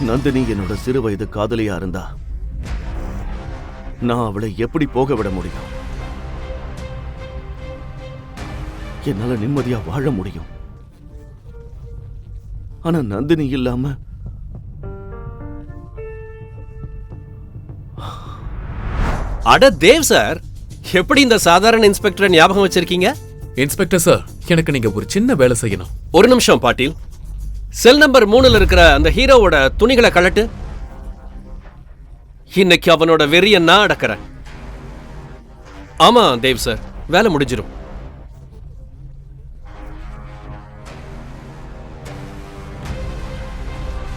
நந்தினி என்னோட சிறு வயது காதலியா இருந்தா நான் அவளை எப்படி போக விட முடியும்? என்னால நிம்மதியா வாழ முடியும். ஆனா நந்தினி இல்லாம அட தேவ் சார், எப்படி இந்த சாதாரண இன்ஸ்பெக்டரை ஞாபகம் வச்சிருக்கீங்க? இன்ஸ்பெக்டர் சார், எனக்கு நீங்க ஒரு சின்ன வேலை செய்யணும். ஒரு நிமிஷம் பாட்டீல். செல் நம்பர் 3ல இருக்கிற அந்த ஹீரோவோட துணிகளை கழட்டு. இன்னைக்கு அவனோட வெறிய நான் அடக்கிறேன். ஆமா தேவ் சார், வேலை முடிஞ்சிடும்.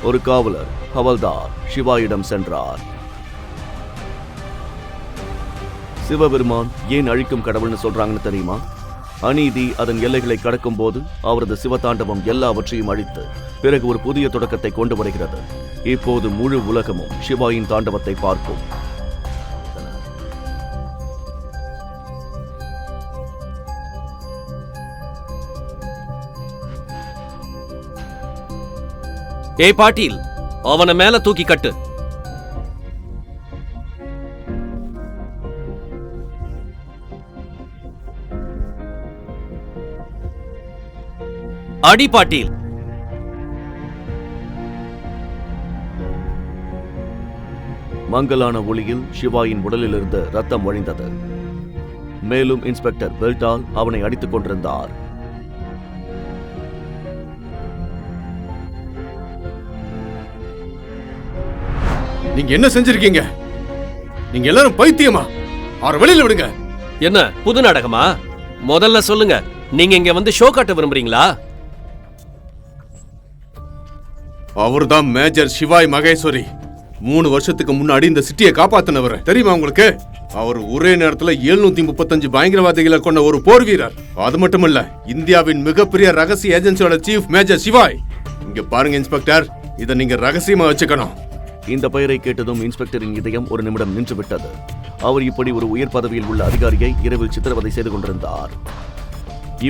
ஒரு காவலர் ஹவல்தார் சிவாயிடம் சென்றார். சிவபெருமான் ஏன் அழிக்கும் கடவுள்னு சொல்றாங்கன்னு தெரியுமா? அநீதி அதன் எல்லைகளை கடக்கும் போது அவரது சிவதாண்டவம் எல்லாவற்றையும் அழித்து பிறகு ஒரு புதிய தொடக்கத்தை கொண்டு வருகிறது. இப்போது முழு உலகமும் சிவாயின் தாண்டவத்தை பார்க்கும். ஏய் பாட்டீல், அவனை மேல தூக்கி கட்டு. அடி பாட்டீல். மங்கலான ஒளியில் சிவாயின் உடலிலிருந்து ரத்தம் வழிந்தது. மேலும் இன்ஸ்பெக்டர் பெல்டால் அவனை அடித்துக் கொண்டிருந்தார். நீங்க என்ன செஞ்சிருக்கீங்க? நீங்க எல்லாரும் பைத்தியமா? அவரை வெளியில விடுங்க. என்ன புது நாடகமா? முதல்ல சொல்லுங்க, நீங்க இங்க வந்து ஷோ காட்ட விரும்புறீங்களா? அவர்தான் மேஜர் சிவாய் மகேஸ்வரி. 3 வருஷத்துக்கு முன்னாடி இந்த சிட்டியை காப்பாத்தினவர் தெரியுமா உங்களுக்கு? அவர் ஒரே நேரத்துல 735 பயங்கரவாதிகளை கொண்ட ஒரு போர் வீரர். அது மட்டுமல்ல, இந்தியாவின் மிகப்பெரிய ரகசிய ஏஜென்சியோட சீஃப் மேஜர் சிவாய். இங்க பாருங்க இன்ஸ்பெக்டர், இதை நீங்க ரகசியமா வச்சுக்கணும். இந்த பெயரை கேட்டதும் இன்ஸ்பெக்டரின் இதயம் ஒரு நிமிடம் நின்றுவிட்டது. அவர் இப்படி ஒரு உயர் பதவியில் உள்ள அதிகாரியை இரவில் சித்திரவதை செய்து கொண்டிருந்தார்.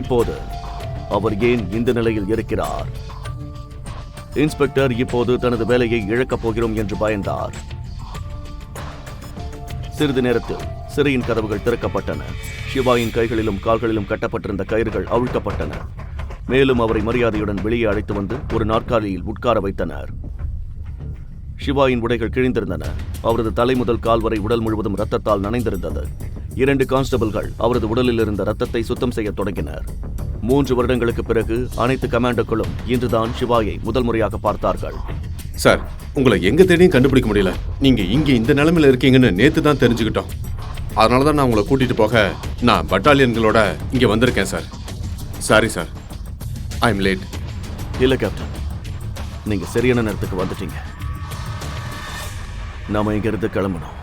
இப்போது அவர் ஏன் இந்த நிலையில் இருக்கிறார்? இன்ஸ்பெக்டர் இப்போது தனது வேலையை இழக்கப் போகிறோம் என்று பயந்தார். சிறிது நேரத்தில் சிறையின் கதவுகள் திறக்கப்பட்டன. சிவாயின் கைகளிலும் கால்களிலும் கட்டப்பட்டிருந்த கயிறுகள் அவிழ்க்கப்பட்டன. மேலும் அவரை மரியாதையுடன் வெளியே அழைத்து வந்து ஒரு நாற்காலியில் உட்கார வைத்தனர். சிவாயின் உடைகள் கிழிந்திருந்தன. அவரது தலை முதல் கால் வரை உடல் முழுவதும் ரத்தத்தால் நனைந்திருந்தது. 2 கான்ஸ்டபிள்கள் அவரது உடலில் இருந்த ரத்தத்தை சுத்தம் செய்ய தொடங்கினர். 3 வருடங்களுக்கு பிறகு அனைத்து கமாண்டோக்களும் இன்றுதான் சிவாயை முதல் முறையாக பார்த்தார்கள். சார், உங்களை எங்க தேடியும் கண்டுபிடிக்க முடியல. நீங்க இங்க இந்த நிலைமையில இருக்கீங்கன்னு நேத்து தான் தெரிஞ்சுக்கிட்டோம். அதனாலதான் நான் உங்களை கூட்டிட்டு போக நான் பட்டாலியன்களோட இங்க வந்திருக்கேன் sir. Sorry sir, I am late. இல்ல கேப்டன், நீங்க சரியான நேரத்துக்கு வந்துட்டீங்க. நாம இங்கிருந்து கிளம்பணும்.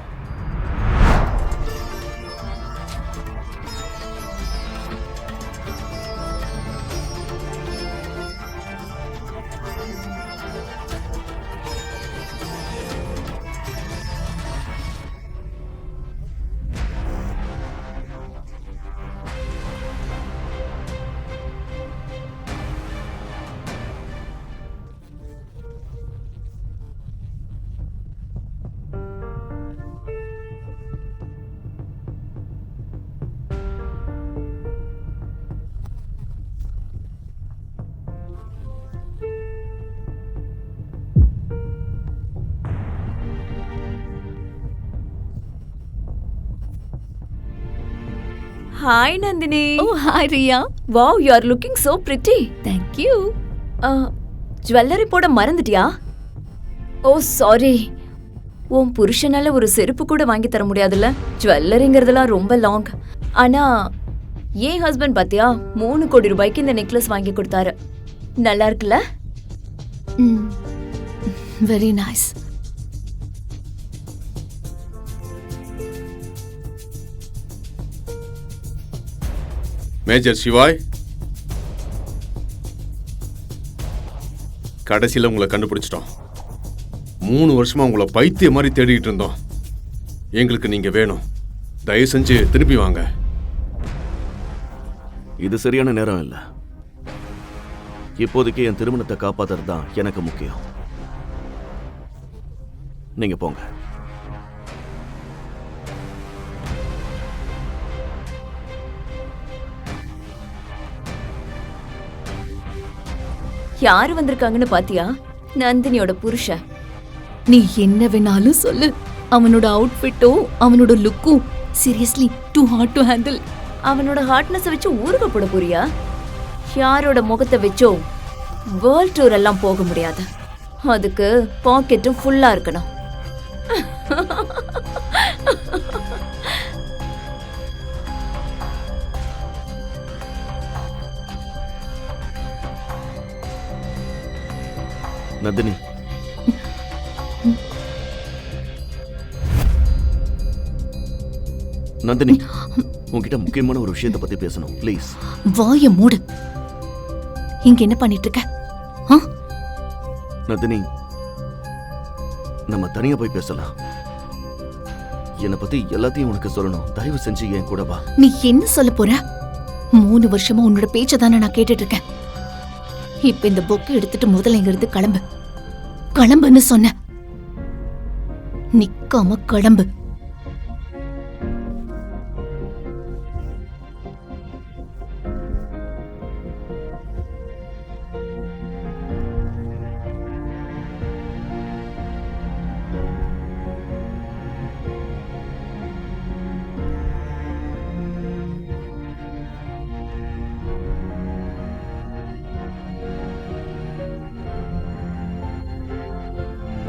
Hi Nandini. Oh, hi Riya. Wow, you are looking so pretty. Thank you. Jewellery போட மறந்துட்டியா? ஓ சாரி. உன் புருஷனால ஒரு செருப்பு கூட வாங்கி தர முடியாதுல்ல? ஜுவல்லரிங்கிறதுலாம் ரொம்ப லாங். ஆனா என் ஹஸ்பண்ட் பாத்தியா 3 கோடி ரூபாய்க்கு இந்த நெக்லஸ் வாங்கி கொடுத்தாரு. நல்லா இருக்குல்ல? Very nice. மேஜர் சிவாய், கடைசியில் உங்களை கண்டுபிடிச்சிட்டோம். 3 வருஷமா உங்களை பைத்திய மாதிரி தேடிட்டு இருந்தோம். எங்களுக்கு நீங்க வேணும். தயவு செஞ்சு திருப்பி வாங்க. இது சரியான நேரம் இல்ல. இப்போதைக்கு என் திருமணத்தை காப்பாத்துறது தான் எனக்கு முக்கியம். நீங்க போங்க. யாரு வந்திருக்காங்கன்னு பாத்தியா? நந்தினியோட புருஷன். நீ என்ன வேணாலும் சொல்லு. அவனோட அவுட்ஃபிட்டும் அவனோட லுக்கும் seriously too hard to handle. அவனோட ஹார்ட்னஸ் வச்சு ஊருக போட போறியா? யாரோட முகத்தை வச்சோ வேர்ல்ட் டூர் எல்லாம் போக முடியாது. அதுக்கு பாக்கெட்டும் ஃபுல்லா இருக்கணும். நந்தினி, நந்தினி, உன்கிட்ட முக்கியமான ஒரு விஷயத்தை பத்தி பேசணும். ப்ளீஸ். வாய மூடு. இங்க என்ன பண்ணிட்டு இருக்க? ஆ? நந்தினி, நம்ம தனியா போய் பேசலாம். என்னை பத்தி எல்லாத்தையும் உனக்கு சொல்லணும். தயவு செஞ்சு என் கூட வா. நீ என்ன சொல்ல போற? 3 வருஷமா உன்னோட பேச்ச தானே நான் கேட்டுட்டு இருக்கேன். இப்ப இந்த பொக்கை எடுத்துட்டு முதல்ல இங்க இருந்து கிளம்பு. கிளம்புன்னு சொன்ன. நிக்காம கிளம்பு.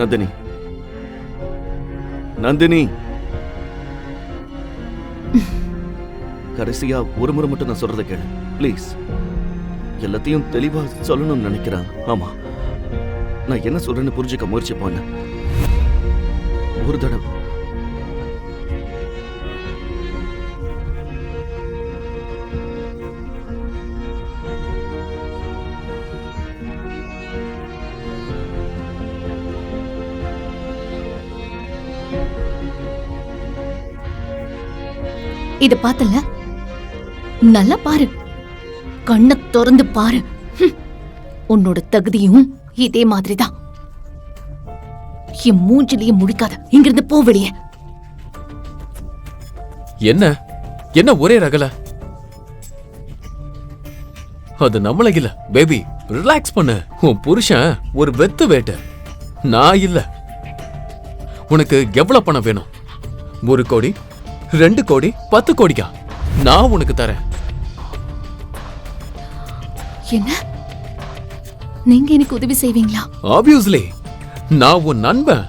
நந்தினி, நந்தினி, கடைசியா ஒரு முறை மட்டும் நான் சொல்றதை கேளு ப்ளீஸ். எல்லாத்தையும் தெளிவா சொல்லணும்னு நினைக்கிறேன். ஆமா, நான் என்ன சொல்றேன்னு புரிஞ்சுக்க முயற்சி பண்ண. ஒரு தடவை இத பார்த்தல? நல்லா பாரு. கண்ணை திறந்து பாரு. உன்னோட தகுதியும் இதே மாதிரிதான். என் மூஞ்சிலேயே முழிக்காத. இங்கிருந்து போ வெளியே. என்ன என்ன ஒரே ரகல? அது நம்மள இல்ல பேபி. ரிலாக்ஸ் பண்ணு. உன் புருஷன் ஒரு வெத்து வேட்ட. நான் இல்ல. உனக்கு எவ்வளவு பணம் வேணும்? 1 கோடி, 2 கோடி, 10 கோடிக்கா? நான் உனக்கு தரேன். என்ன? நீங்க எனக்கு உதவி செய்வீங்களா? ஆப்வியஸ்லி. நான் உன் நண்பன்.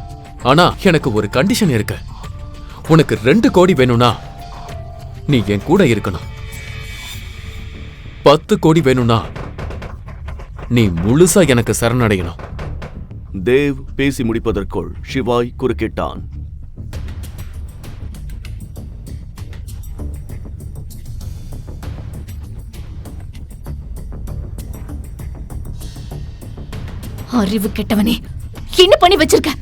ஆனா எனக்கு ஒரு கண்டிஷன் இருக்கு. உனக்கு 2 கோடி வேணும்னா நீ என் கூட இருக்கணும். 10 கோடி வேணும்னா நீ முழுசா எனக்கு சரணடையணும். தேவ் பேசி முடிப்பதற்குள் சிவாய் குறுக்கிட்டான். அறிவு கெட்டவனே, என்ன பண்ணி வச்சிருக்க?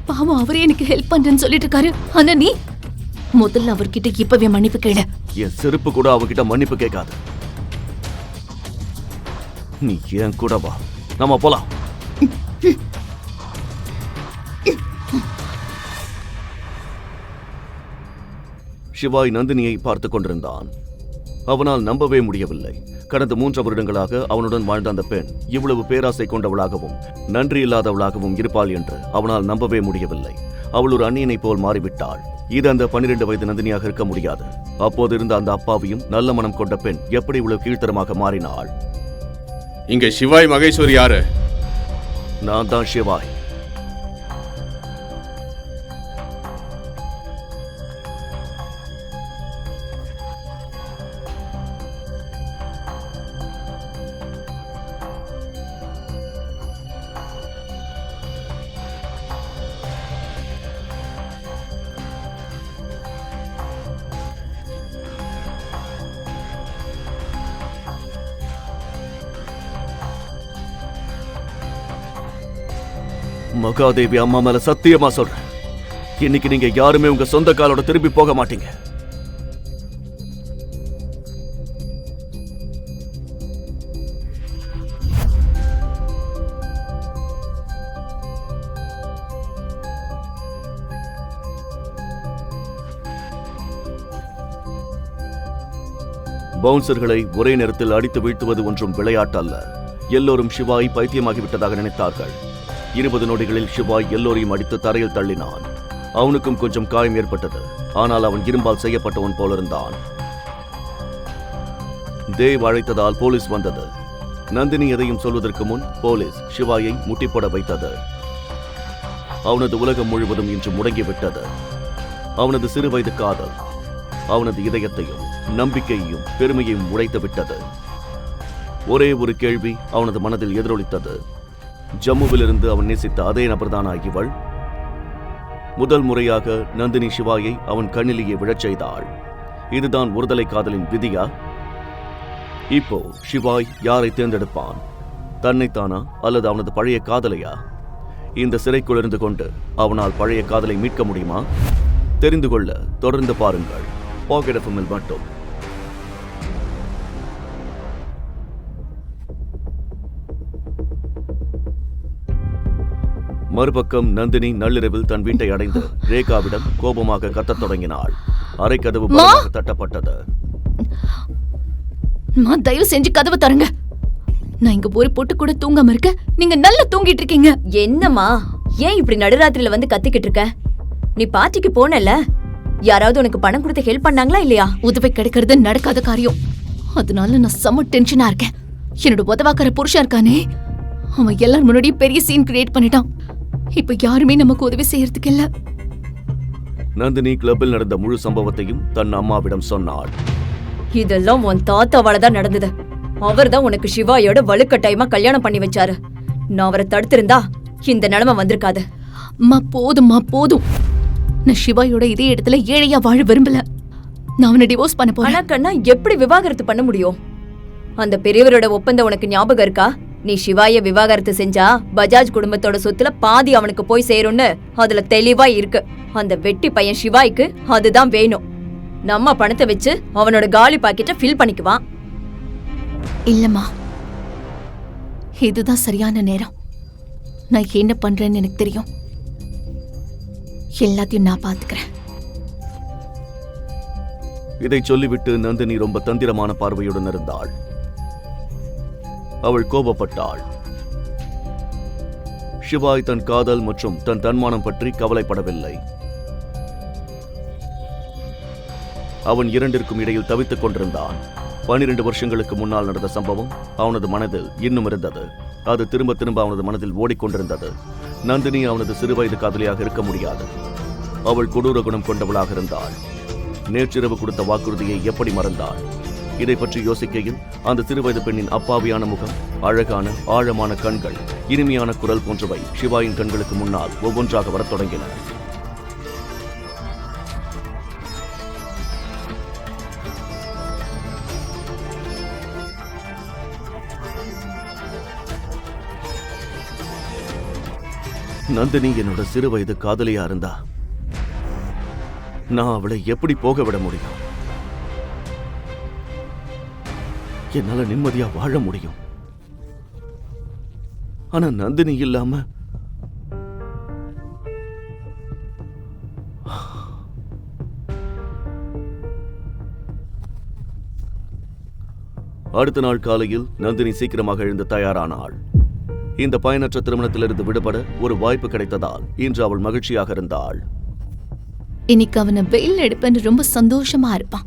பாவம், அவரே எனக்கு ஹெல்ப் பண்றேன்னு சொல்லிட்டு இருக்காரு. ஆனா நீ முதல்ல அவர்கிட்ட இப்பவே மன்னிப்பு கேளு. என் செருப்பு கூட அவகிட்ட மன்னிப்பு கேட்காது. நீ ஏன் கூட வா, நாம போலாம். சிவாய் நந்தினியை பார்த்துக் கொண்டிருந்தான். அவனால் நம்பவே முடியவில்லை. கடந்த 3 வருடங்களாக அவனுடன் வாழ்ந்த அந்த பெண் இவ்வளவு பேராசை கொண்டவளாகவும் நன்றி இல்லாதவளாகவும் இருப்பாள் என்று அவனால் நம்பவே முடியவில்லை. அவள் ஒரு அந்நியனைப் போல் மாறிவிட்டாள். இது அந்த 12 வயது நந்தினியாக இருக்க முடியாது. அப்போது இருந்த அந்த அப்பாவியும் நல்ல மனம் கொண்ட பெண் எப்படி இவ்வளவு கீழ்த்தரமாக மாறினாள்? இங்க சிவாய் மகேஸ்வரி யாரு? நான் தான் சிவாய். மகாதேவி அம்மா மேல சத்தியமா சொல்றேன், இன்னைக்கு நீங்க யாருமே உங்க சொந்த காலோட திரும்பி போக மாட்டீங்க. பவுன்சர்களை ஒரே நேரத்தில் அடித்து வீழ்த்துவது ஒன்றும் விளையாட்டல்ல. எல்லோரும் சிவாய் பைத்தியமாகிவிட்டதாக நினைத்தார்கள். 20 நொடிகளில் சிவாய் எல்லோரையும் அடித்து தரையில் தள்ளினான். அவனுக்கும் கொஞ்சம் காயம் ஏற்பட்டது. ஆனால் அவன் இரும்பால் செய்யப்பட்டவன் போலிருந்தான். தேவ் அழைத்ததால் போலீஸ் வந்தது. நந்தினி எதையும் சொல்வதற்கு முன் போலீஸ் சிவாயை முட்டிப்போட வைத்தது. அவனது உலகம் முழுவதும் இன்று முடங்கிவிட்டது. அவனது சிறுவயது காதல் அவனது இதயத்தையும் நம்பிக்கையையும் பெருமையையும் உடைத்து விட்டது. ஒரே ஒரு கேள்வி அவனது மனதில் எதிரொலித்தது. ஜம்முவிலிருந்து அவன் நேசித்த அதே நபர்தானா இவள்? முதல் முறையாக நந்தினி சிவாயை அவன் கண்ணிலேயே விழச் செய்தாள். இதுதான் ஒருதலை காதலின் விதியா? இப்போ சிவாய் யாரை தேர்ந்தெடுப்பான்? தன்னைத்தானா அல்லது அவனது பழைய காதலையா? இந்த சிறைக்குள் இருந்து கொண்டு அவனால் பழைய காதலை மீட்க முடியுமா? தெரிந்து கொள்ள தொடர்ந்து பாருங்கள் பாக்கெட் எஃப்எம்மில் மட்டும். மறுபக்கம் நந்தினி நள்ளிரவில் தன் வீட்டை அடைந்து ரேகாவிடம் கோபமாக கத்தத் தொடங்கினாள். அறைக்கதவு பலமாக தட்டப்பட்டது. தயவு செஞ்சு கதவை தரங்க. நான் இங்க ஒரு பொட்டு கூட தூங்காம இருக்க, நீங்க நல்லா தூங்கிட்டு இருக்கீங்க. என்னம்மா, ஏன் இப்படி நடுராத்திரில வந்து கத்திக்கிட்டு இருக்க? நீ பார்ட்டிக்கு போனல, யாராவது உனக்கு பணம் கொடுத்து ஹெல்ப் பண்ணாங்களா இல்லையா? உதவி கிடைக்கிறது நடக்காத காரியம். அதனால நான் செம்ம டென்ஷனா இருக்கேன். என்னோட உதவாக்கார புருஷன் இருக்கானே, அவன் எல்லாரும் முன்னாடியும் பெரிய சீன் கிரியேட் பண்ணிட்டான். இப்ப யாருமே நமக்கு உதவி செய்யறதுக்கு இல்ல. நந்தினி கிளப்பில் நடந்த முழு சம்பவத்தையும் தன் அம்மாவிடம் சொன்னாள். இதெல்லாம் உன் தாத்தாவாலதான் நடந்தது. அவர்தான் உனக்கு சிவாயோட வலுக்கட்டாயமா கல்யாணம் பண்ணி வச்சாரு. நான் அவரை தடுத்திருந்தா இந்த நிலைமை வந்திருக்காது. போதும்மா போதும். நான் சிவாயோட இதே இடத்துல ஏழையா வாழ விரும்பல. நான் அவனை டிவோர்ஸ் பண்ண போறேன். ஆனா கண்ணா, எப்படி விவாகரத்து பண்ண முடியும்? அந்த பெரியவரோட ஒப்பந்தம் உனக்கு ஞாபகம் இருக்கா? நீ சிவாய விவாகரத்து செஞ்சா பஜாஜ் குடும்பத்தோட சொத்துல பாதி அவனுக்கு போய் சேரும்னு அதுல தெளிவா இருக்கு. அந்த வெட்டி பையன் சிவாய்க்கு அதுதான் வேணும். நம்ம பணத்தை வச்சு அவனோட காலி பாக்கெட்டை ஃபில் பண்ணிக்குவான். இல்லம்மா, இதுதான் சரியான நேரம். நான் என்ன பண்றேன்னு எனக்கு தெரியும். எல்லாத்தையும் நான் பாத்துக்கிறேன். இதை சொல்லிவிட்டு நந்தினி ரொம்ப தந்திரமான பார்வையுடன் இருந்தாள். அவள் கோபப்பட்டாள். சிவாய் தன் காதல் மற்றும் தன் தன்மானம் பற்றி கவலைப்படவில்லை. அவன் இரண்டிற்கும் இடையில் தவித்துக் கொண்டிருந்தான். 12 வருஷங்களுக்கு முன்னால் நடந்த சம்பவம் அவனது மனதில் இன்னும் இருந்தது. அது திரும்ப திரும்ப அவனது மனதில் ஓடிக்கொண்டிருந்தது. நந்தினி அவனது சிறுவயது காதலியாக இருக்க முடியாது. அவள் கொடூர குணம் கொண்டவளாக இருந்தாள். நேற்றிரவு கொடுத்த வாக்குறுதியை எப்படி மறந்தாள்? இதை பற்றி யோசிக்கையில் அந்த சிறுவயது பெண்ணின் அப்பாவியான முகம், அழகான ஆழமான கண்கள், இனிமையான குரல் போன்றவை சிவாயின் கண்களுக்கு முன்னால் ஒவ்வொன்றாக வரத் தொடங்கின. நந்தினி என்னோட சிறுவயது காதலியா இருந்தா நான் அவளை எப்படி போக விட முடியும்? என்னால நிம்மதியா வாழ முடியும். ஆனா நந்தினி இல்லாம அடுத்த நாள் காலையில் நந்தினி சீக்கிரமாக எழுந்து தயாரானாள். இந்த பயனற்ற திருமணத்திலிருந்து விடுபட ஒரு வாய்ப்பு கிடைத்ததால் இன்று அவள் மகிழ்ச்சியாக இருந்தாள். இன்னைக்கு அவனை வெயில் எடுப்பேன்னு ரொம்ப சந்தோஷமா இருப்பான்.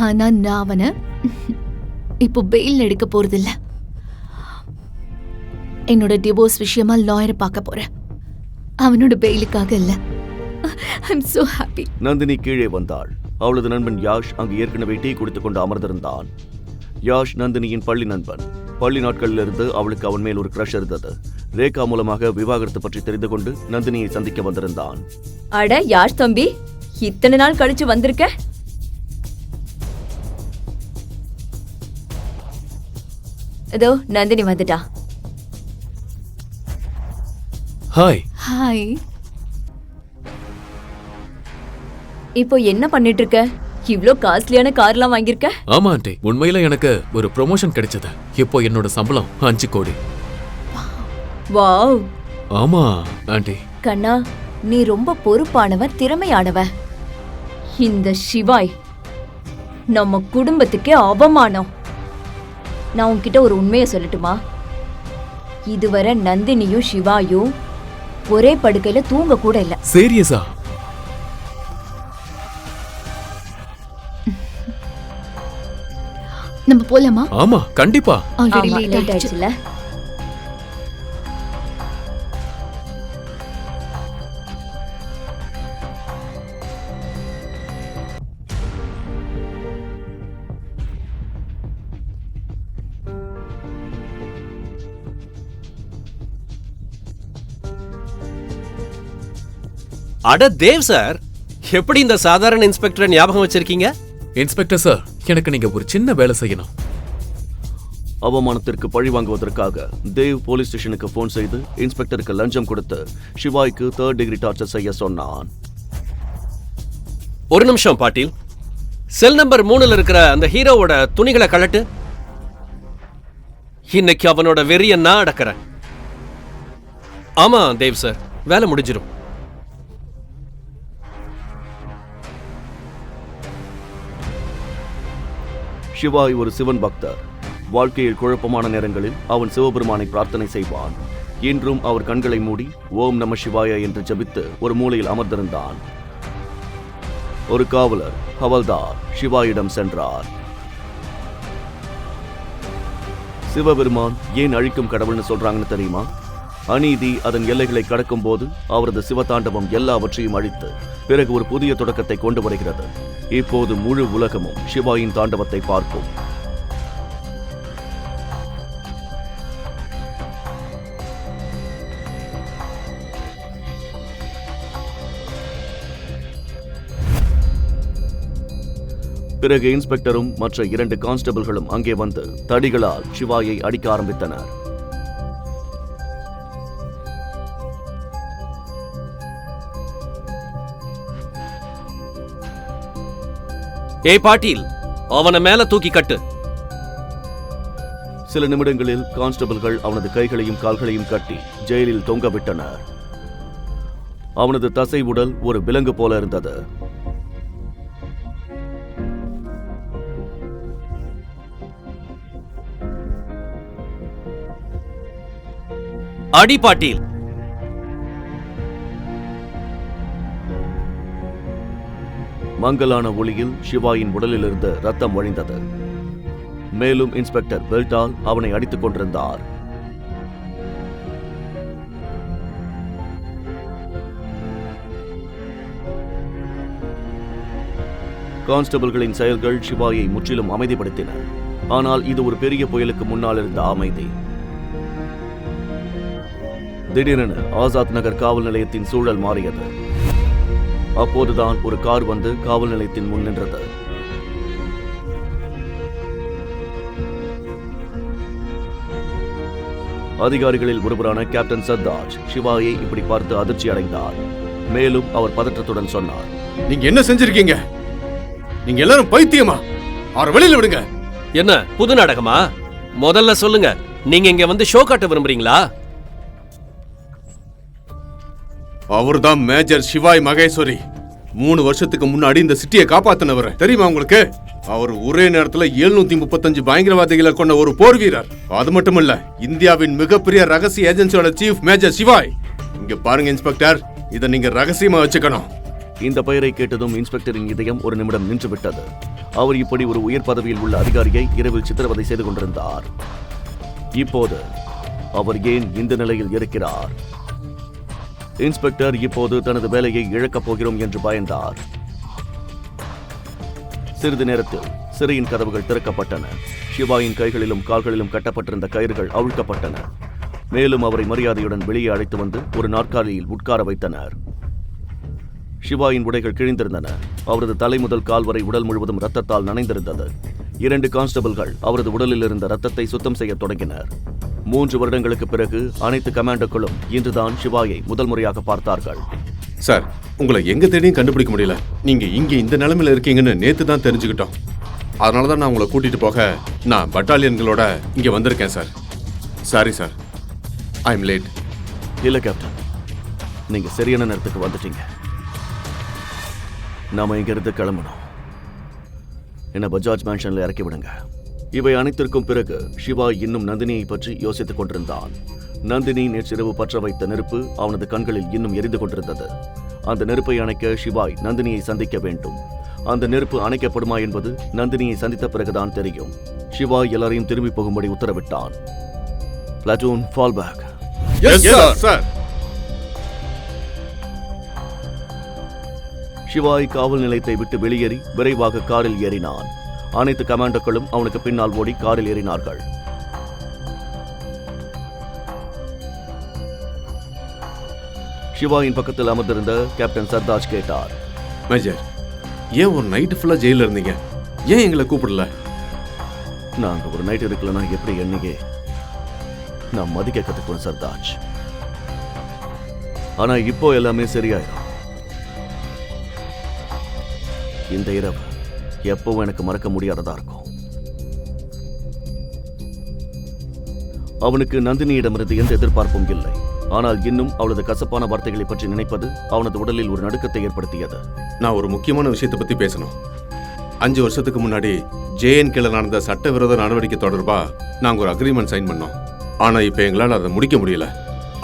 ஆனா நான் அவனை இப்போ வெயில் எடுக்க போறதில்ல. என்னோட டிவோர்ஸ் விஷயமா லாயரை பார்க்க போறேன். அவனோட பெயிலுக்காக இல்ல. I'm so happy. நந்தினி கீழே வந்தாள். அவளது நண்பன் யாஷ் அங்கு ஏற்கனவே டீ குடித்துக் கொண்டு அமர்ந்திருந்தான். யாஷ் நந்தினியின் பள்ளி நண்பன். பள்ளி நாட்களிலிருந்து அவளுக்கு அவன் மேல் ஒரு கிரஷ் இருந்தது. ரேகா மூலமாக விவாகரத்து பற்றி தெரிந்து கொண்டு நந்தினியை சந்திக்க வந்திருந்தான். அட யாஷ் தம்பி, இத்தனை நாள் கழிச்சு வந்திருக்க? இதோ நந்தினி வந்துட்டா. ஹாய். ஹாய். இப்போ என்ன பண்ணிட்டு இருக்க? இவ்ளோ காஸ்ட்லியான கார்லாம் வாங்கியிருக்க? ஆமா ஆண்டி, உண்மையில எனக்கு ஒரு ப்ரமோஷன் கிடைச்சது. இப்போ என்னோட சம்பளம் 5 கோடி. வாவ். ஆமா ஆண்டி. கண்ணா, நீ ரொம்ப பொறுப்பானவ, திறமையானவ. இந்த சிவாய் நம்ம குடும்பத்துக்கே அவமானம். நான் உன்கிட்ட ஒரு உண்மையை சொல்லட்டுமா? இதுவரை நந்தினியும் சிவாயும் ஒரே படுக்கையில தூங்க கூட இல்ல. சீரியஸா? நம்ம போலாமா? ஆமா கண்டிப்பா. ஆல்ரெடி ஆமா, லேட் late ஆயிடுச்சு. ஆயிடுச்சுல. அட தேவ் சார், எப்படி இந்த சாதாரண இன்ஸ்பெக்டரை ஞாபகம் வச்சிருக்கீங்க? இன்ஸ்பெக்டர் சார், எனக்கு நீங்க ஒரு சின்ன வேலை செய்யணும். அவமானத்திற்கு பழி வாங்குவதற்காக தேவ் போலீஸ் ஸ்டேஷனுக்கு போன் செய்து இன்ஸ்பெக்டருக்கு லஞ்சம் கொடுத்து சிவாய்க்கு 3rd டிகிரி டார்ச்சர் செய்ய சொன்னான். ஒரு நிமிஷம் பாட்டீல், செல் நம்பர் 3ல இருக்கிற அந்த ஹீரோவோட துணிகளை கழட்டு. இன்னைக்கு அவனோட வெறிய நான் அடக்கிறேன். ஆமா தேவ் சார், வேலை முடிஞ்சிடும். சிவாய் ஒரு சிவன் பக்தர். வாழ்க்கையில் குழப்பமான நேரங்களில் அவன் சிவபெருமானை பிரார்த்தனை செய்வான். இன்றும் அவர் கண்களை மூடி ஓம் நம சிவாய என்று ஜபித்து ஒரு மூலையில் அமர்ந்திருந்தான். ஒரு காவலர் ஹவல்தார் சிவாயிடம் சென்றார். சிவபெருமான் ஏன் அழிக்கும் கடவுள்னு சொல்றாங்கன்னு தெரியுமா? அநீதி அதன் எல்லைகளை கடக்கும் போது அவரது சிவதாண்டவம் எல்லாவற்றையும் அழித்து பிறகு ஒரு புதிய தொடக்கத்தை கொண்டு வருகிறது. இப்போது முழு உலகமும் சிவாயின் தாண்டவத்தை பார்க்கும். பிறகு இன்ஸ்பெக்டரும் மற்ற 2 கான்ஸ்டபிள்களும் அங்கே வந்து தடிகளால் சிவாயை அடிக்க ஆரம்பித்தனர். ஏய் பாட்டீல், அவனை மேல தூக்கி கட்டு. சில நிமிடங்களில் கான்ஸ்டபிள்கள் அவனது கைகளையும் கால்களையும் கட்டி ஜெயிலில் தொங்க விட்டனர். அவனது தசை உடல் ஒரு விலங்கு போல இருந்தது. அடி பாட்டீல். மங்கலான ஒளியில் சிவாயின் உடலிலிருந்து ரத்தம் வழிந்தது. மேலும் இன்ஸ்பெக்டர் பெல்ட்டால் அவனை அடித்துக் கொண்டிருந்தார். கான்ஸ்டபிள்களின் செயல்கள் சிவாயை முற்றிலும் அமைதிப்படுத்தின. ஆனால் இது ஒரு பெரிய புயலுக்கு முன்னால் இருந்த அமைதி. திடீரென ஆசாத் நகர் காவல் நிலையத்தின் சூழல் மாறியது. அப்போதுதான் ஒரு கார் வந்து காவல் நிலையத்தின் முன் நின்றது. அதிகாரிகளில் ஒருவரான கேப்டன் சர்தாஜ் சிவாயை இப்படி பார்த்து அதிர்ச்சி அடைந்தார். மேலும் அவர் பதற்றத்துடன் சொன்னார், நீங்க என்ன செஞ்சிருக்கீங்க? நீங்க எல்லாரும் பைத்தியமா? அவரை வெளியில விடுங்க. என்ன புது நாடகமா? முதல்ல சொல்லுங்க, நீங்க இங்க வந்து ஷோ காட்ட விரும்புறீங்களா? அவர்தான் மேஜர் சிவாய் மகேஸ்வரி. 3 வருஷத்துக்கு முன்னாடி இந்த சிட்டியை காப்பாத்தினவர் தெரியுமா உங்களுக்கு? அவர் ஒரே நேரத்துல 735 பயங்கரவாதிகளை கொண்ட ஒரு போர் வீரர். அது மட்டும் இல்ல, இந்தியாவின் மிகப்பெரிய ரகசிய ஏஜென்சியோட சீஃப் மேஜர் சிவாய். இங்க பாருங்க இன்ஸ்பெக்டர், இதை நீங்க ரகசியமா வச்சுக்கணும். இந்த பெயரை கேட்டதும் இன்ஸ்பெக்டரின் இதயம் ஒரு நிமிடம் நின்றுவிட்டது. அவர் இப்படி ஒரு உயர் பதவியில் உள்ள அதிகாரியை இரவில் சித்திரவதை செய்து கொண்டிருந்தார். இப்போது அவர் ஏன் இந்த நிலையில் இருக்கிறார்? இன்ஸ்பெக்டர் இப்போது தனது வேலையை இழக்கப் போகிறோம் என்று பயந்தார். சிறிது நேரத்தில் சிறையின் கதவுகள் திறக்கப்பட்டன. சிவாயின் கைகளிலும் கால்களிலும் கட்டப்பட்டிருந்த கயிறுகள் அவிழ்க்கப்பட்டன. மேலும் அவரை மரியாதையுடன் வெளியே அழைத்து வந்து ஒரு நாற்காலியில் உட்கார வைத்தனர். சிவாயின் உடைகள் கிழிந்திருந்தன. அவரது தலை முதல் கால் வரை உடல் முழுவதும் இரத்தத்தால் நனைந்திருந்தது. 2 கான்ஸ்டபிள்கள் அவரது உடலில் இருந்த இரத்தத்தை சுத்தம் செய்ய தொடங்கினர். 3 வருடங்களுக்கு பிறகு அனைத்து கமாண்டோக்களும் இன்றுதான் சிவாயை முதல் முறையாக பார்த்தார்கள். சார், உங்களை எங்க தேடியும் கண்டுபிடிக்க முடியல. நீங்க இங்க இந்த நிலைமையில இருக்கீங்கன்னு நேத்து தான் தெரிஞ்சுக்கிட்டோம். அதனாலதான் நான் உங்களை கூட்டிட்டு போக நான் பட்டாலியன்களோட இங்க வந்திருக்கேன் sir. Sorry sir, I am late. இல்ல கேப்டன், நீங்க சரியான நேரத்துக்கு வந்துட்டீங்க. நாம இங்கிருந்து கிளம்பணும். என்ன பஜாஜ் மேன்ஷன்ல இறக்கி விடுங்க. இவை அனைத்திற்கும் பிறகு சிவா இன்னும் நந்தினியை பற்றி யோசித்துக் கொண்டிருந்தான். நந்தினி நேற்றிரவு பற்ற வைத்த நெருப்பு அவனது கண்களில் இன்னும் எரிந்து கொண்டிருந்தது. அந்த நெருப்பை அணைக்க சிவாய் நந்தினியை சந்திக்க வேண்டும். அந்த நெருப்பு அணைக்கப்படுமா என்பது நந்தினியை சந்தித்த பிறகுதான் தெரியும். சிவாய் எல்லாரையும் திரும்பி போகும்படி உத்தரவிட்டான். Platoon, fall back. Sir. Shivay காவல் நிலையத்தை விட்டு வெளியேறி விரைவாக காரில் ஏறினான். அனைத்து கமாண்டோக்களும் அவனுக்கு பின்னால் ஓடி காரில் ஏறினார்கள். சிவாயின் பக்கத்தில் அமர்ந்திருந்த கேப்டன் சர்தாஜ் கேட்டார். மேஜர், ஏன் ஒரு நைட்டு ஃபுல்லா ஜெயில இருந்தீங்க? ஏன் எங்களை கூப்பிடல? நாங்க ஒரு நைட் இருக்கலன்னா எப்படி என்னையே நான் மதிக்க கத்துக்குவேன் சர்தாஜ். ஆனா இப்போ எல்லாமே சரியாயிரும். இந்த இரவு எப்பவும் எனக்கு மறக்க முடியாததா இருக்கும். அவனுக்கு நந்தினியிடமிருந்து எந்த எதிர்பார்ப்பும் இல்லை. ஆனால் இன்னும் அவளது கசப்பான வார்த்தைகளை பற்றி நினைப்பது அவனது உடலில் ஒரு நடுக்கத்தை ஏற்படுத்தியது. நான் ஒரு முக்கியமான விஷயத்தை பத்தி பேசணும். 5 வருஷத்துக்கு முன்னாடி JNKல நடந்த சட்டவிரோத நடவடிக்கை தொடர்பா நாங்க ஒரு அக்ரிமெண்ட் சைன் பண்ணோம். ஆனா இப்ப எங்களால் அதை முடிக்க முடியல.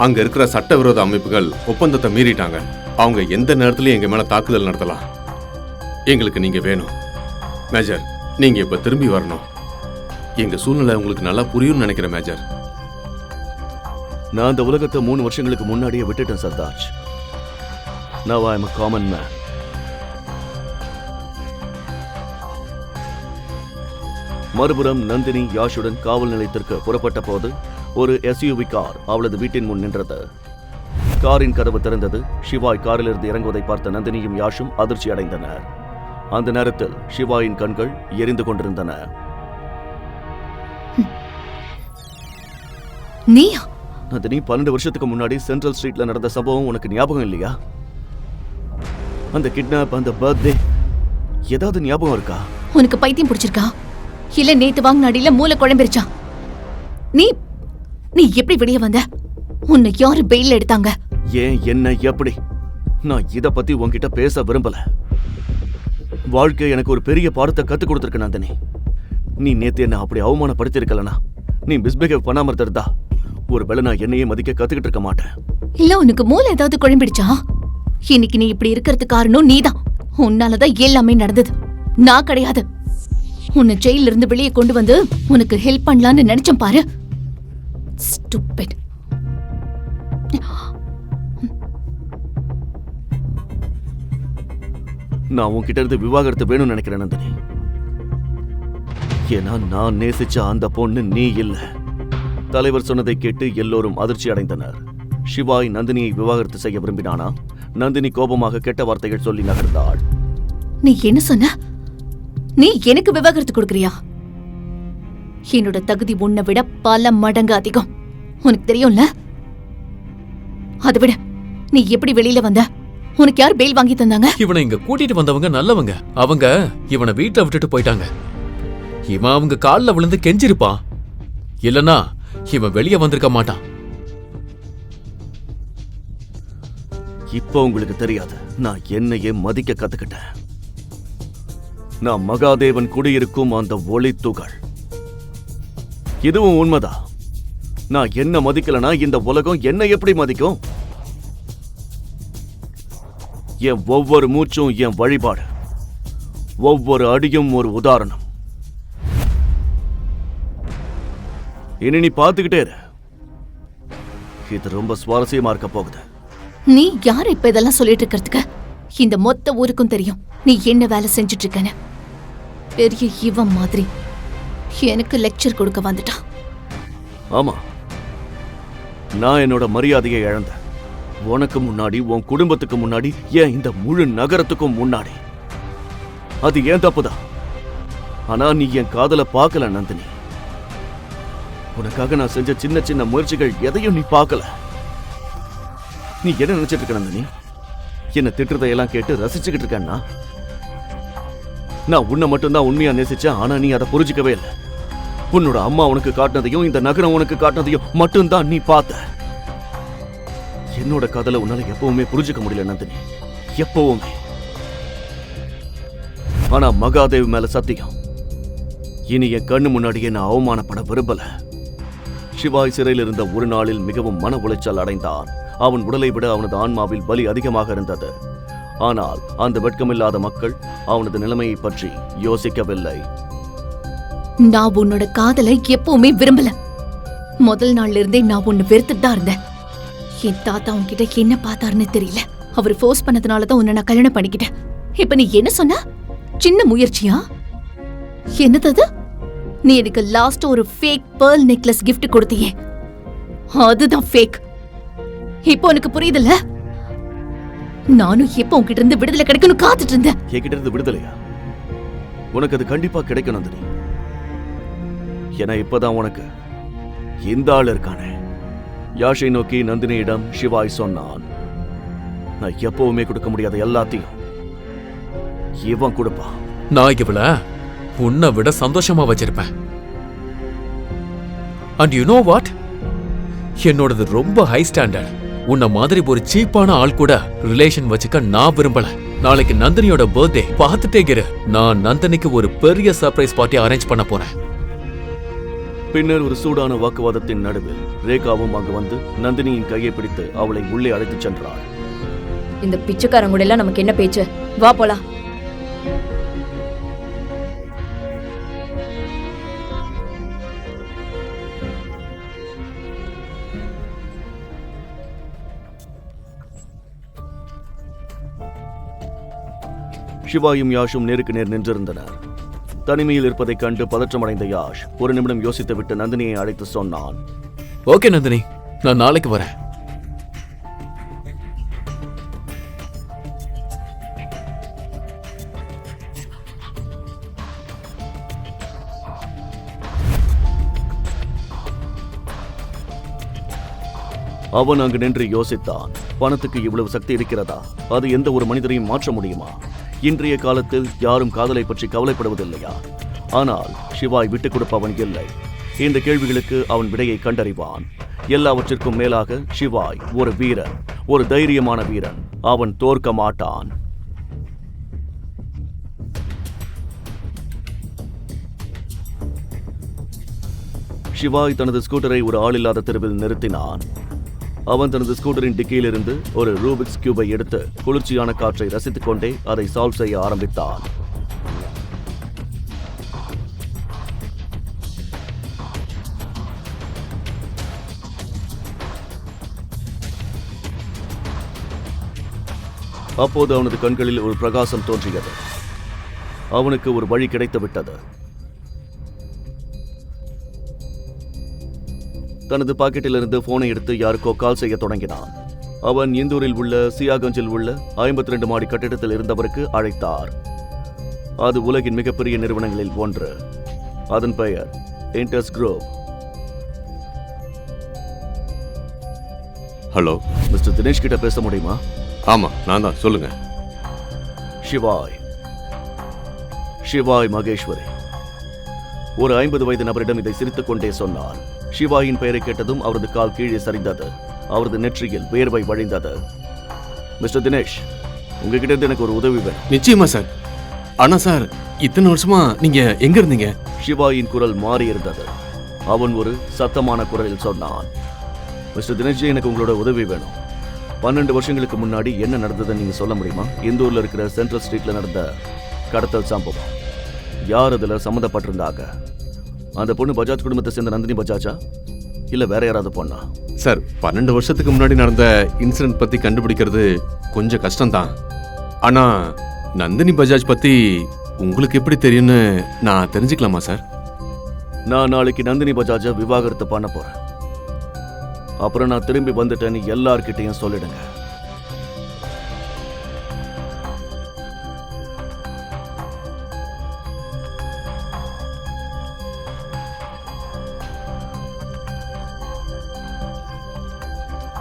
அங்க இருக்கிற சட்டவிரோத அமைப்புகள் ஒப்பந்தத்தை மீறிட்டாங்க. அவங்க எந்த நேரத்திலயும் எங்க மேல தாக்குதல் நடத்தலாம். எங்களுக்கு நீங்க வேணும் மேஜர். நீங்க இப்ப திரும்பி வரணும். எங்க சூழ்நிலை உங்களுக்கு நல்லா புரியும்னு நினைக்கிறேன் மேஜர். நான் அந்த உலகத்தை 3 வருஷங்களுக்கு முன்னாடியே விட்டுட்டேன் Sartaj. Now I am a common man. மறுபுறம் நந்தினி யாஷுடன் காவல் நிலையத்திற்கு புறப்பட்ட போது ஒரு SUV கார் அவளது வீட்டின் முன் நின்றது. காரின் கதவு திறந்தது. சிவாய் காரிலிருந்து இறங்குவதை பார்த்த நந்தினியும் யாஷும் அதிர்ச்சி அடைந்தனர். அந்த நேரத்தில் சிவாயின் கண்கள் எரிந்து கொண்டிருந்தன. நீயா? நந்தினி, 12 வருஷத்துக்கு முன்னாடி சென்ட்ரல் ஸ்ட்ரீட்ல நடந்த சம்பவம் உனக்கு ஞாபகம் இல்லையா? அந்த கிட்னாப், அந்த பர்த்டே, ஏதாவது ஞாபகம் இருக்கா? உனக்கு பைத்தியம் பிடிச்சிருக்கா? இல்ல நேத்து வாங்கின அடியில மூளை குழம்பிருச்சா? நீ நீ எப்படி வெளியே வந்த? உன்னை யாரு பெயில எடுத்தாங்க? ஏன், என்ன, எப்படி? நான் இத பத்தி உன்கிட்ட பேச விரும்பல. வாழ்க்கை எனக்கு ஒரு பெரிய பாடத்தை கத்துக் கொடுத்திருக்க நந்தினி. நீ நேத்து என்ன அப்படி அவமானப்படுத்திருக்கலனா, நீ மிஸ்பிஹேவ் பண்ணாம இருந்தா ஒருவேளை நான் என்னையே மதிக்க கத்துக்கிட்டு இருக்க மாட்டேன். இல்ல உனக்கு மூளை ஏதாவது குழம்பிடுச்சா? இன்னைக்கு நீ இப்படி இருக்கிறதுக்கு காரணம் நீதான். உன்னாலதான் எல்லாமே நடந்தது, நான் கிடையாது. உன்னை ஜெயில இருந்து வெளியே கொண்டு வந்து உனக்கு ஹெல்ப் பண்ணலான்னு நினைச்சேன் பாரு. Stupid. நான் உன்கிட்ட இருந்து விவாகரத்து வேணும்னு நினைக்கிறேன் நந்தினி. ஏன்னா நான் நேசிச்ச அந்த பொண்ணு நீ இல்ல. தலைவர் சொன்னதை கேட்டு எல்லோரும் அதிர்ச்சி அடைந்தனர். சிவாய் நந்தினியை விவாகரத்து செய்ய விரும்பினானா? நந்தினி கோபமாக கெட்ட வார்த்தைகள் சொல்லி நகர்ந்தாள். நீ என்ன சொன்ன? நீ எனக்கு விவாகரத்து கொடுக்கறியா? என்னோட தகுதி உன்னை விட பல மடங்கு அதிகம். உனக்கு தெரியும்ல? அதை விட நீ எப்படி வெளியில வந்த? உனக்கு யார் பெயில் வாங்கி தந்தாங்க? இவனை இங்க கூட்டிட்டு வந்தவங்க நல்லவங்க. அவங்க இவனை வீட்டை விட்டுட்டு போயிட்டாங்க. இவன் அவங்க கால்ல விழுந்து கெஞ்சிருப்பான். இல்லனா இவன் வெளியே வந்திருக்க மாட்டான். இப்போ உங்களுக்கு தெரியாது, நான் என்னையே மதிக்க கத்துக்கிட்டேன். நான் மகாதேவன் குடியிருக்கும் அந்த ஒளி துகள். இதுவும் உண்மைதான். நான் என்ன மதிக்கலனா இந்த உலகம் என்ன எப்படி மதிக்கும்? என் ஒவ்வொரு மூச்சும் என் வழிபாடு, ஒவ்வொரு அடியும் ஒரு உதாரணம். இனி நீ பார்த்துக்கிட்டே இரு. இது ரொம்ப சுவாரஸ்யமா இருக்க போகுது. நீ யார் இப்ப இதெல்லாம் சொல்லிட்டு இருக்கிறதுக்கு? இந்த மொத்த ஊருக்கும் தெரியும் நீ என்ன வேலை செஞ்சுட்டு இருக்கன்னு. பெரிய இவன் மாதிரி எனக்கு லெக்சர் கொடுக்க வந்துட்டான். ஆமா, நான் என்னோட மரியாதையை இழந்தேன். உனக்கு முன்னாடி, உன் குடும்பத்துக்கு முன்னாடி, ஏன் இந்த முழு நகரத்துக்கும் முன்னாடி. அது ஏன் தப்புதான். ஆனா நீ என் காதல பார்க்கல நந்தினி. உனக்காக நான் செஞ்ச சின்ன சின்ன முயற்சிகள் எதையும் நீ பார்க்கல. நீ என்ன நினைச்சிட்டு இருக்க நந்தினி? என்ன திட்டுறதையெல்லாம் கேட்டு ரசிச்சுக்கிட்டு இருக்கேன்னா? நான் உன்னை மட்டும்தான் உண்மையா நேசிச்சேன். ஆனா நீ அதை புரிஞ்சுக்கவே இல்லை. உன்னோட அம்மா உனக்கு காட்டினதையும் இந்த நகரம் உனக்கு காட்டினதையும் மட்டும்தான் நீ பார்த்த. என்னோட காதலை உன்னால எப்பவுமே புரிஞ்சுக்க முடியல நந்தினி, எப்பவுமே. ஆனா மகாதேவ் மேல சத்தியம், இனி என் கண்ணு முன்னாடியே நான் அவமானப்பட விரும்பல. சிவாய் சிறையில் இருந்த ஒரு நாளில் மிகவும் மன உளைச்சல் அடைந்தான். அவன் உடலை விட அவனது ஆன்மாவில் வலி அதிகமாக இருந்தது. ஆனால் அந்த வெட்கமில்லாத மக்கள் அவனது நிலைமையை பற்றி யோசிக்கவில்லை. நான் உன்னோட காதலை எப்பவுமே விரும்பல. முதல் நாள்ல இருந்தே நான் உன்னை வெறுத்துட்டு தான் இருந்தேன். என் தாத்தா உன்கிட்ட என்ன பார்த்தாருன்னு தெரியல. அவர் ஃபோர்ஸ் பண்ணதுனாலதான் உன்னை நான் கல்யாணம் பண்ணிக்கிட்டேன். இப்ப நீ என்ன சொன்ன? சின்ன முயற்சியா? என்னது? நீ எனக்கு லாஸ்ட் ஒரு ஃபேக் pearl நெக்லஸ் gift கொடுத்தியே, அதுதான் ஃபேக். இப்போ உனக்கு புரியுதுல்ல? நானும் எப்போ உன்கிட்ட இருந்து விடுதலை கிடைக்கணும் காத்துட்டு இருந்தேன். என்கிட்ட இருந்து விடுதலையா? உனக்கு அது கண்டிப்பா கிடைக்கணும் நந்தினி. ஏன்னா இப்பதான் உனக்கு இந்த ஆள் இருக்கானே. யாஷை நோக்கி நந்தினியிடம் சிவாய் சொன்னான், நான் எப்பவுமே கொடுக்க முடியாத எல்லாத்தையும் இவன் கொடுப்பான். நான் இவள உன்னை விட சந்தோஷமா வச்சிருப்பேன். அண்ட் யூ நோ வாட், என்னோடது ரொம்ப ஹை ஸ்டாண்டர்ட். உன்ன மாதிரி ஒரு சீப்பான ஆள் கூட ரிலேஷன் வச்சுக்க நான் விரும்பல. நாளைக்கு நந்தினியோட பர்த்டே பார்த்துட்டே இரு. நான் நந்தினிக்கு ஒரு பெரிய சர்ப்ரைஸ் பார்ட்டி அரேஞ்ச் பண்ண போறேன். பின்னர் ஒரு சூடான வாக்குவாதத்தின் நடுவில் ரேகாவும் அங்கு வந்து நந்தினியின் கையை பிடித்து அவளை உள்ளே அழைத்துச் சென்றாள். இந்த பிச்சைக்காரங்க எல்லாம் நமக்கு என்ன பேச்சு? வா போலாம். சிவாயும் யாஷும் நேருக்கு நேர் நின்றிருந்தனர். தனிமையில் இருப்பதைக் கண்டு பதற்றமடைந்த யாஷ் ஒரு நிமிடம் யோசித்துவிட்டு நந்தினியை அழைத்து சொன்னான், ஓகே நந்தினி, நான் நாளைக்கு வரேன். அவன் அங்கு நின்று யோசித்தான். பணத்துக்கு இவ்வளவு சக்தி இருக்கிறதா? அது எந்த ஒரு மனிதரையும் மாற்ற முடியுமா? இன்றைய காலத்தில் யாரும் காதலை பற்றி கவலைப்படுவதில்லையா? ஆனால் சிவாய் விட்டுக் கொடுப்பவன் இல்லை. இந்த கேள்விகளுக்கு அவன் விடையை கண்டறிவான். எல்லாவற்றிற்கும் மேலாக சிவாய் ஒரு வீரன், ஒரு தைரியமான வீரன். அவன் தோற்க மாட்டான். சிவாய் தனது ஸ்கூட்டரை ஒரு ஆளில்லாத தெருவில் நிறுத்தினான். அவன் தனது ஸ்கூட்டரின் டிக்கியிலிருந்து ஒரு ரூபிக்ஸ் கியூபை எடுத்து குளிர்ச்சியான காற்றை ரசித்துக் கொண்டே அதை சால்வ் செய்ய ஆரம்பித்தான். அப்போது அவனது கண்களில் ஒரு பிரகாசம் தோன்றியது. அவனுக்கு ஒரு வழி கிடைத்துவிட்டது. தனது பாக்கெட்டிலிருந்து போனை எடுத்து யாருக்கோ கால் செய்ய தொடங்கினான். அவன் இந்தூரில் உள்ள சியாகஞ்சில் உள்ள 52 மாடி கட்டிடத்தில் இருந்தவருக்கு அழைத்தார். அது உலகின் மிகப்பெரிய நிறுவனங்களில் ஒன்று. அதன் பெயர் இன்டர்ஸ் குரூப். ஹலோ, மிஸ்டர் தினேஷ் கிட்ட பேச முடியுமா? ஆமா, நான் தான். சொல்லுங்க. சிவாய் மகேஸ்வரி. ஒரு 50 வயது நபரிடம் இதை சிரித்துக் கொண்டே சொன்னார். சிவாயின் பெயரை கேட்டதும் அவரது கால் கீழே சரிந்தது. அவரது நெற்றியில் வேர்வை வழிந்தது. மிஸ்டர் தினேஷ், உங்ககிட்ட இருந்து எனக்கு ஒரு உதவி வேணும். நிச்சயமா சார். ஆனா சார், இத்தனை வருஷமா நீங்க எங்க இருந்தீங்க? சிவாயின் குரல் மாறி இருந்தது. அவன் ஒரு சத்தமான குரலில் சொன்னான், மிஸ்டர் தினேஷ், எனக்கு உங்களோட உதவி வேணும். 12 வருஷங்களுக்கு முன்னாடி என்ன நடந்ததுன்னு நீங்க சொல்ல முடியுமா? இந்தூர்ல இருக்கிற சென்ட்ரல் ஸ்ட்ரீட்ல நடந்த கடத்தல் சம்பவம். யார் அதுல சம்மந்தப்பட்டிருந்தாங்க? அந்த பொண்ணு பஜாஜ் குடும்பத்தை சேர்ந்த நந்தினி பஜாஜா, இல்ல வேற யாராவது பொண்ணா? சார், 12 வருஷத்துக்கு முன்னாடி நடந்த இன்சிடென்ட் பத்தி கண்டுபிடிக்கிறது கொஞ்சம் கஷ்டம்தான். ஆனா நந்தினி பஜாஜ் பத்தி உங்களுக்கு எப்படி தெரியும்னு நான் தெரிஞ்சுக்கலாமா சார்? நான் நாளைக்கு நந்தினி பஜாஜை விவாகரத்து பண்ண போறேன். அப்புறம் நான் திரும்பி வந்துட்டேன்னு எல்லார்கிட்டையும் சொல்லிடுங்க.